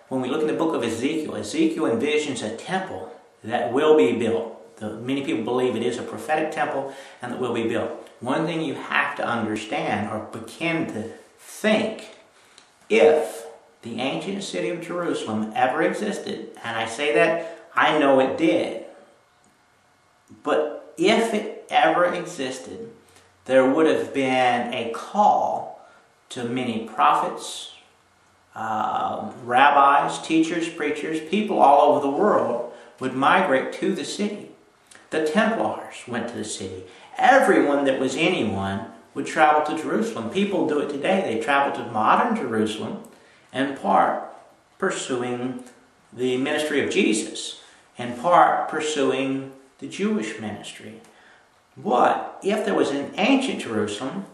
when we look in the book of Ezekiel, Ezekiel envisions a temple that will be built. Many people believe it is a prophetic temple and that will be built. One thing you have to understand or begin to think, if the ancient city of Jerusalem ever existed, and I say that, I know it did, but if it ever existed, there would have been a call to many prophets, rabbis, teachers, preachers, people all over the world would migrate to the city. The Templars went to the city. Everyone that was anyone would travel to Jerusalem. People do it today. They travel to modern Jerusalem, in part pursuing the ministry of Jesus, in part pursuing the Jewish ministry. What if there was an ancient Jerusalem?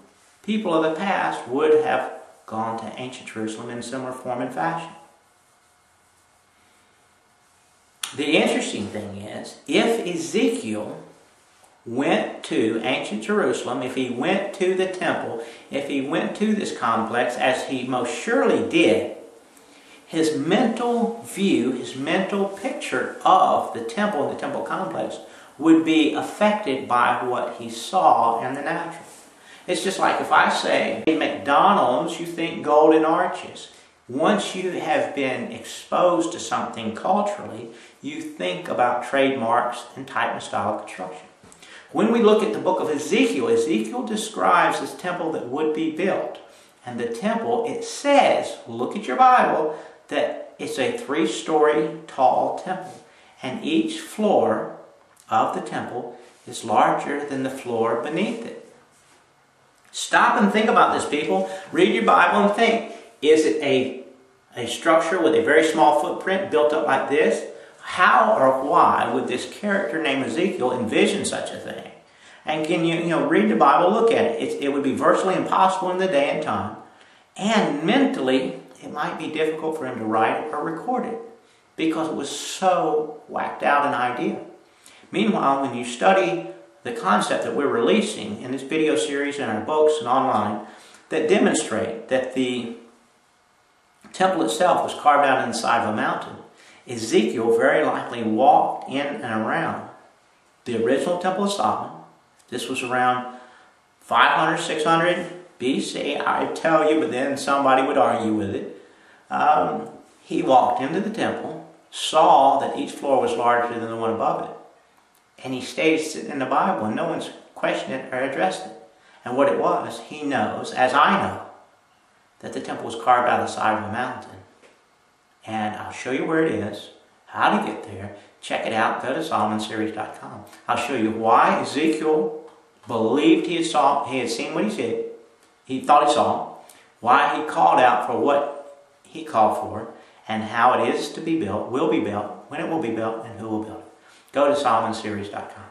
People of the past would have gone to ancient Jerusalem in similar form and fashion. The interesting thing is, if Ezekiel went to ancient Jerusalem, if he went to the temple, if he went to this complex, as he most surely did, his mental view, his mental picture of the temple and the temple complex would be affected by what he saw in the natural. It's just like if I say, in McDonald's, you think golden arches. Once you have been exposed to something culturally, you think about trademarks and type and style of construction. When we look at the book of Ezekiel, Ezekiel describes this temple that would be built. And the temple, it says, look at your Bible, that it's a 3-story tall temple. And each floor of the temple is larger than the floor beneath it. Stop and think about this, people. Read your Bible and think. Is it a structure with a very small footprint built up like this? How or why would this character named Ezekiel envision such a thing? And can you read the Bible, look at it. It would be virtually impossible in the day and time. And mentally, it might be difficult for him to write it or record it because it was so whacked out an idea. Meanwhile, when you study the concept that we're releasing in this video series and our books and online that demonstrate that the temple itself was carved out in the side of a mountain, Ezekiel very likely walked in and around the original Temple of Solomon. This was around 500, 600 BC, I tell you, but then somebody would argue with it. He walked into the temple, saw that each floor was larger than the one above it, and he states it in the Bible, and no one's questioned it or addressed it. And what it was, he knows, as I know, that the temple was carved out of the side of a mountain. And I'll show you where it is, how to get there. Check it out. Go to SolomonSeries.com. I'll show you why Ezekiel believed he had seen what he thought he saw, why he called out for what he called for, and how it is to be built, will be built, when it will be built, and who will build it. Go to SolomonSeries.com.